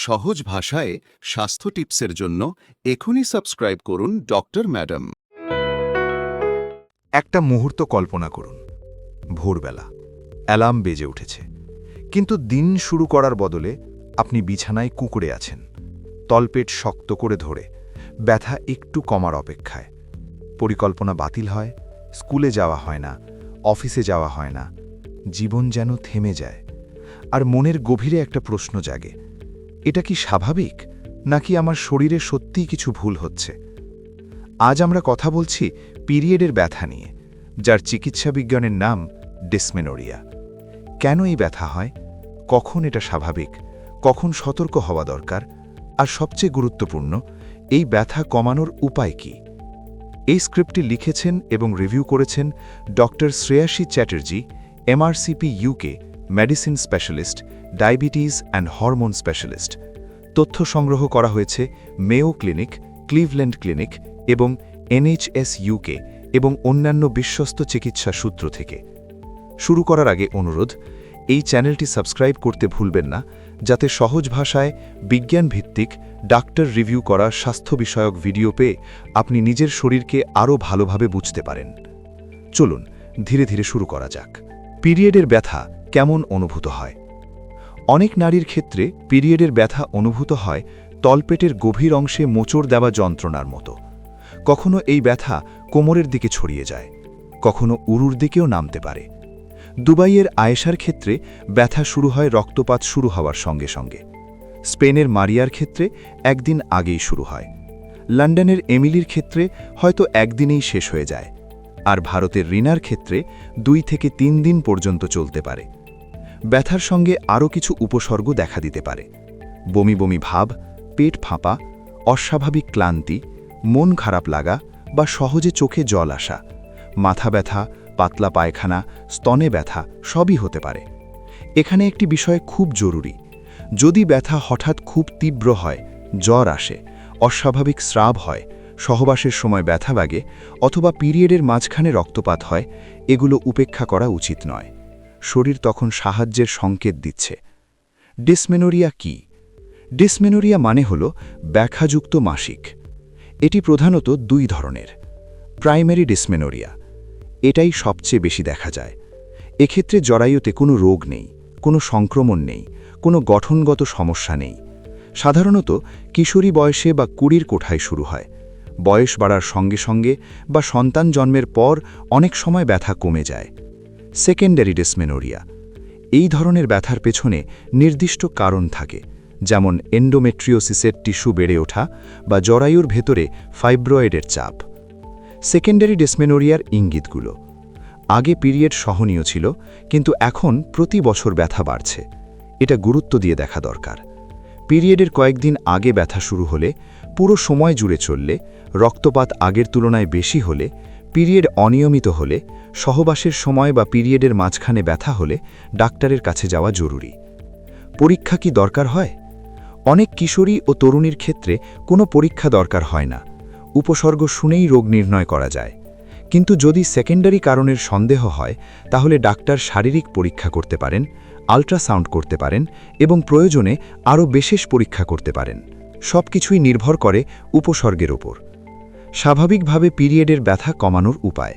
সহজ ভাষায় স্বাস্থ্য টিপসের জন্য এখনই সাবস্ক্রাইব করুন ডক্টর ম্যাডাম। একটা মুহূর্ত কল্পনা করুন, ভোরবেলা অ্যালার্ম বেজে উঠেছে, কিন্তু দিন শুরু করার বদলে আপনি বিছানায় কুঁকড়ে আছেন, তলপেট শক্ত করে ধরে, ব্যথা একটু কমার অপেক্ষায়। পরিকল্পনা বাতিল হয়, স্কুলে যাওয়া হয় না, অফিসে যাওয়া হয় না, জীবন যেন থেমে যায়। আর মনের গভীরে একটা প্রশ্ন জাগে, এটা কি স্বাভাবিক, নাকি আমার শরীরে সত্যিই কিছু ভুল হচ্ছে? আজ আমরা কথা বলছি পিরিয়ডের ব্যথা নিয়ে, যার চিকিৎসা বিজ্ঞানের নাম ডিসমেনোরিয়া। কেন এই ব্যথা হয়, কখন এটা স্বাভাবিক, কখন সতর্ক হওয়া দরকার, আর সবচেয়ে গুরুত্বপূর্ণ, এই ব্যথা কমানোর উপায় কি? এই স্ক্রিপ্টটি লিখেছেন এবং রিভিউ করেছেন doctor Shreyasi Chatterjee, MRCP UK, medicine specialist, diabetes and hormone specialist. তথ্য সংগ্রহ করা হয়েছে মেয়ো ক্লিনিক, ক্লিভল্যান্ড ক্লিনিক এবং NHS ইউকে এবং অন্যান্য বিশ্বস্ত চিকিৎসা সূত্র থেকে। শুরু করার আগে অনুরোধ, এই চ্যানেলটি সাবস্ক্রাইব করতে ভুলবেন না, যাতে সহজ ভাষায় বিজ্ঞানভিত্তিক ডাক্তার রিভিউ করা স্বাস্থ্য বিষয়ক ভিডিও পেয়ে আপনি নিজের শরীরকে আরও ভালোভাবে বুঝতে পারেন। চলুন ধীরে ধীরে শুরু করা যাক। পিরিয়ডের ব্যথা কেমন অনুভূত হয়? অনেক নারীর ক্ষেত্রে পিরিয়ডের ব্যথা অনুভূত হয় তলপেটের গভীর অংশে মোচড় দেওয়া যন্ত্রণার মতো। কখনো এই ব্যথা কোমরের দিকে ছড়িয়ে যায়, কখনো উরুর দিকেও নামতে পারে। দুবাইয়ের আয়েশার ক্ষেত্রে ব্যথা শুরু হয় রক্তপাত শুরু হওয়ার সঙ্গে সঙ্গে। স্পেনের মারিয়ার ক্ষেত্রে একদিন আগেই শুরু হয়। লন্ডনের এমিলির ক্ষেত্রে হয়তো একদিনেই শেষ হয়ে যায়। আর ভারতের রিনার ক্ষেত্রে 2 থেকে 3 দিন পর্যন্ত চলতে পারে। ব্যথার সঙ্গে আরও কিছু উপসর্গ দেখা দিতে পারে: বমি বমি ভাব, পেট ফাঁপা, অস্বাভাবিক ক্লান্তি, মন খারাপ লাগা বা সহজে চোখে জল আসা, মাথা ব্যথা, পাতলা পায়খানা, স্তনে ব্যথা সবই হতে পারে। এখানে একটি বিষয় খুব জরুরি, যদি ব্যথা হঠাৎ খুব তীব্র হয়, জ্বর আসে, অস্বাভাবিক স্রাব হয়, সহবাসের সময় ব্যথা লাগে অথবা পিরিয়ডের মাঝখানে রক্তপাত হয়, এগুলো উপেক্ষা করা উচিত নয়। শরীর তখন সাহায্যের সংকেত দিচ্ছে। ডিসমেনোরিয়া কি? ডিসমেনোরিয়া মানে হল ব্যাখ্যাযুক্ত মাসিক। এটি প্রধানত 2 ধরনের। প্রাইমারি ডিসমেনোরিয়া, এটাই সবচেয়ে বেশি দেখা যায়। এক্ষেত্রে জরায়ুতে কোনো রোগ নেই, কোনো সংক্রমণ নেই, কোনো গঠনগত সমস্যা নেই। সাধারণত কিশোরী বয়সে বা 20-র কোঠায় শুরু হয়। বয়স বাড়ার সঙ্গে সঙ্গে বা সন্তান জন্মের পর অনেক সময় ব্যথা কমে যায়। সেকেন্ডারি ডিসমেনোরিয়া, এই ধরনের ব্যথার পেছনে নির্দিষ্ট কারণ থাকে, যেমন এন্ডোমেট্রিওসিসের টিস্যু বেড়ে ওঠা বা জরায়ুর ভেতরে ফাইব্রয়েডের চাপ। সেকেন্ডারি ডিসমেনোরিয়ার ইঙ্গিতগুলো: আগে পিরিয়ড সহনীয় ছিল, কিন্তু এখন প্রতি বছর ব্যথা বাড়ছে। এটা গুরুত্ব দিয়ে দেখা দরকার। পিরিয়ডের কয়েকদিন আগে ব্যথা শুরু হলে, পুরো সময় জুড়ে চললে, রক্তপাত আগের তুলনায় বেশি হলে, পিরিয়ড অনিয়মিত হলে, সহবাসের সময় বা পিরিয়ডের মাঝখানে ব্যথা হলে ডাক্তারের কাছে যাওয়া জরুরি। পরীক্ষা কি দরকার হয়? অনেক কিশোরী ও তরুণীর ক্ষেত্রে কোনো পরীক্ষা দরকার হয় না, উপসর্গ শুনেই রোগ নির্ণয় করা যায়। কিন্তু যদি সেকেন্ডারি কারণের সন্দেহ হয়, তাহলে ডাক্তার শারীরিক পরীক্ষা করতে পারেন, আল্ট্রাসাউন্ড করতে পারেন এবং প্রয়োজনে আরও বিশেষ পরীক্ষা করতে পারেন। সবকিছুই নির্ভর করে উপসর্গের ওপর। স্বাভাবিকভাবে পিরিয়ডের ব্যথা কমানোর উপায়।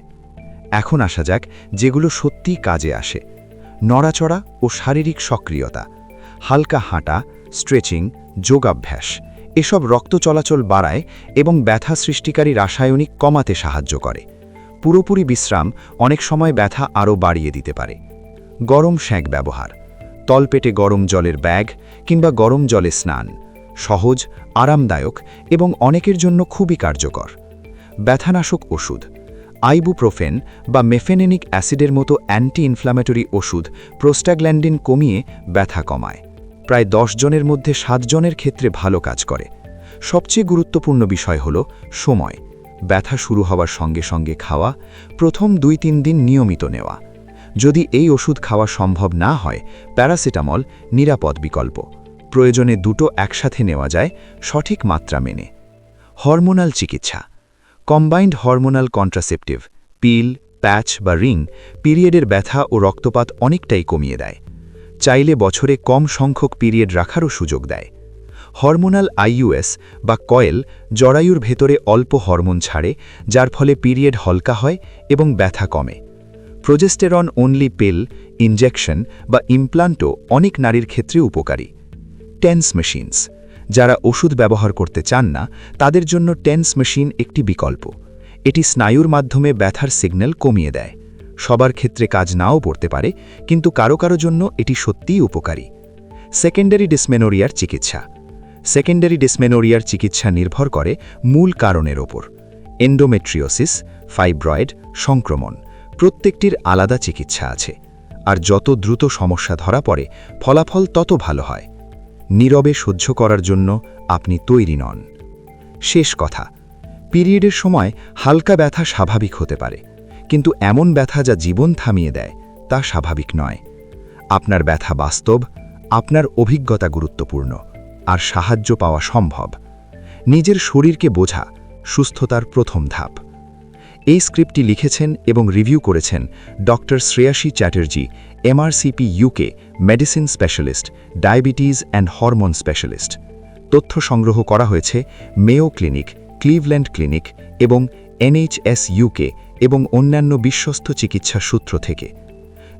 এখন আসা যাক যেগুলো সত্যিই কাজে আসে। নড়াচড়া ও শারীরিক সক্রিয়তা, হালকা হাঁটা, স্ট্রেচিং, যোগাভ্যাস, এসব রক্ত চলাচল বাড়ায় এবং ব্যথা সৃষ্টিকারী রাসায়নিক কমাতে সাহায্য করে। পুরোপুরি বিশ্রাম অনেক সময় ব্যথা আরও বাড়িয়ে দিতে পারে। গরম সেঁক ব্যবহার, তলপেটে গরম জলের ব্যাগ কিংবা গরম জলে স্নান, সহজ, আরামদায়ক এবং অনেকের জন্য খুবই কার্যকর। ব্যথানাশক ওষুধ, আইবুপ্রোফেন বা মেফেনেনিক অ্যাসিডের মতো অ্যান্টি ইনফ্ল্যামেটরি ওষুধ প্রোস্টাগ্ল্যান্ডিন কমিয়ে ব্যথা কমায়। প্রায় 10 জনের মধ্যে 7 জনের ক্ষেত্রে ভালো কাজ করে। সবচেয়ে গুরুত্বপূর্ণ বিষয় হল সময়। ব্যথা শুরু হওয়ার সঙ্গে সঙ্গে খাওয়া, প্রথম 2-3 দিন নিয়মিত নেওয়া। যদি এই ওষুধ খাওয়া সম্ভব না হয়, প্যারাসিটামল নিরাপদ বিকল্প। প্রয়োজনে 2টো একসাথে নেওয়া যায়, সঠিক মাত্রা মেনে। হরমোনাল চিকিৎসা, কম্বাইন্ড হরমোনাল কন্ট্রাসেপটিভ, পিল, প্যাচ বা রিং পিরিয়ডের ব্যথা ও রক্তপাত অনেকটাই কমিয়ে দেয়। চাইলে বছরে কম সংখ্যক পিরিয়ড রাখারও সুযোগ দেয়। হরমোনাল আইইউএস বা কয়েল জরায়ুর ভেতরে অল্প হরমোন ছাড়ে, যার ফলে পিরিয়ড হালকা হয় এবং ব্যথা কমে। প্রোজেস্টেরন অনলি পিল, ইনজেকশন বা ইমপ্লান্টও অনেক নারীর ক্ষেত্রে উপকারী। টেন্স মেশিনস, যারা ওষুধ ব্যবহার করতে চান না তাদের জন্য টেন্স মেশিন একটি বিকল্প। এটি স্নায়ুর মাধ্যমে ব্যথার সিগন্যাল কমিয়ে দেয়। সবার ক্ষেত্রে কাজ নাও পড়তে পারে, কিন্তু কারো কারো জন্য এটি সত্যিই উপকারী। সেকেন্ডারি ডিসমেনোরিয়ার চিকিৎসা। সেকেন্ডারি ডিসমেনোরিয়ার চিকিৎসা নির্ভর করে মূল কারণের ওপর। এন্ডোমেট্রিওসিস, ফাইব্রয়েড, সংক্রমণ প্রত্যেকটির আলাদা চিকিৎসা আছে। আর যত দ্রুত সমস্যা ধরা পড়ে ফলাফল তত ভালো হয়। নীরবে সহ্য করার জন্য আপনি তৈরি নন। শেষ কথা, পিরিয়ডের সময় হালকা ব্যথা স্বাভাবিক হতে পারে, কিন্তু এমন ব্যথা যা জীবন থামিয়ে দেয় তা স্বাভাবিক নয়। আপনার ব্যথা বাস্তব, আপনার অভিজ্ঞতা গুরুত্বপূর্ণ, আর সাহায্য পাওয়া সম্ভব। নিজের শরীরকে বোঝা সুস্থতার প্রথম ধাপ। এই স্ক্রিপ্টটি লিখেছেন এবং রিভিউ করেছেন doctor Shreyasi Chatterjee, MRCP UK, medicine specialist, diabetes and hormone specialist. তথ্য সংগ্রহ করা হয়েছে মেয়ো ক্লিনিক, ক্লিভল্যান্ড ক্লিনিক এবং NHS ইউকে এবং অন্যান্য বিশ্বস্ত চিকিৎসা সূত্র থেকে।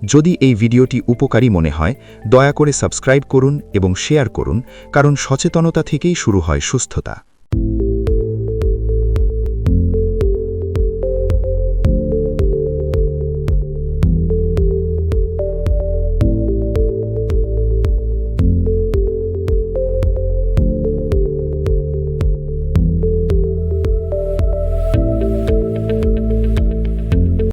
যদি এই ভিডিওটি উপকারী মনে হয় দয়া করে সাবস্ক্রাইব করুন এবং শেয়ার করুন, কারণ সচেতনতা থেকেই শুরু হয় সুস্থতা।